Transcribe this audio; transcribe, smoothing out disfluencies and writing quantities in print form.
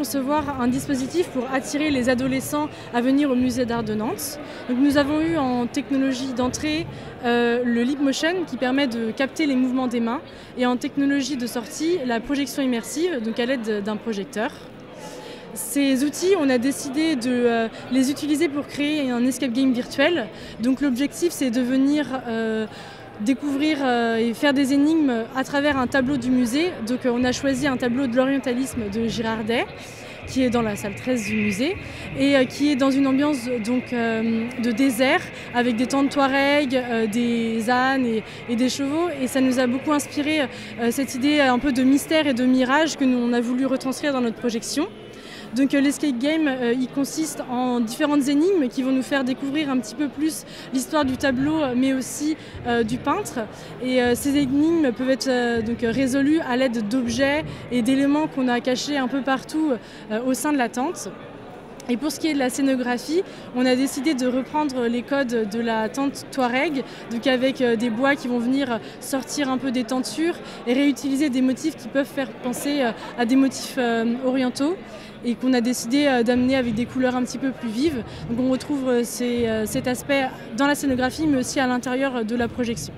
concevoir un dispositif pour attirer les adolescents à venir au musée d'art de Nantes. Donc, nous avons eu en technologie d'entrée le Leap Motion qui permet de capter les mouvements des mains et en technologie de sortie la projection immersive, donc à l'aide d'un projecteur. Ces outils, on a décidé de les utiliser pour créer un escape game virtuel. Donc l'objectif, c'est de venir découvrir et faire des énigmes à travers un tableau du musée. Donc on a choisi un tableau de l'orientalisme de Girardet, qui est dans la salle 13 du musée et qui est dans une ambiance donc, de désert avec des tentes Touareg, des ânes et des chevaux, et ça nous a beaucoup inspiré cette idée un peu de mystère et de mirage que nous on a voulu retranscrire dans notre projection. Donc l'escape game, il consiste en différentes énigmes qui vont nous faire découvrir un petit peu plus l'histoire du tableau, mais aussi du peintre. Et ces énigmes peuvent être donc résolues à l'aide d'objets et d'éléments qu'on a cachés un peu partout au sein de la tente. Et pour ce qui est de la scénographie, on a décidé de reprendre les codes de la tente Touareg, donc avec des bois qui vont venir sortir un peu des tentures et réutiliser des motifs qui peuvent faire penser à des motifs orientaux et qu'on a décidé d'amener avec des couleurs un petit peu plus vives. Donc on retrouve cet aspect dans la scénographie mais aussi à l'intérieur de la projection.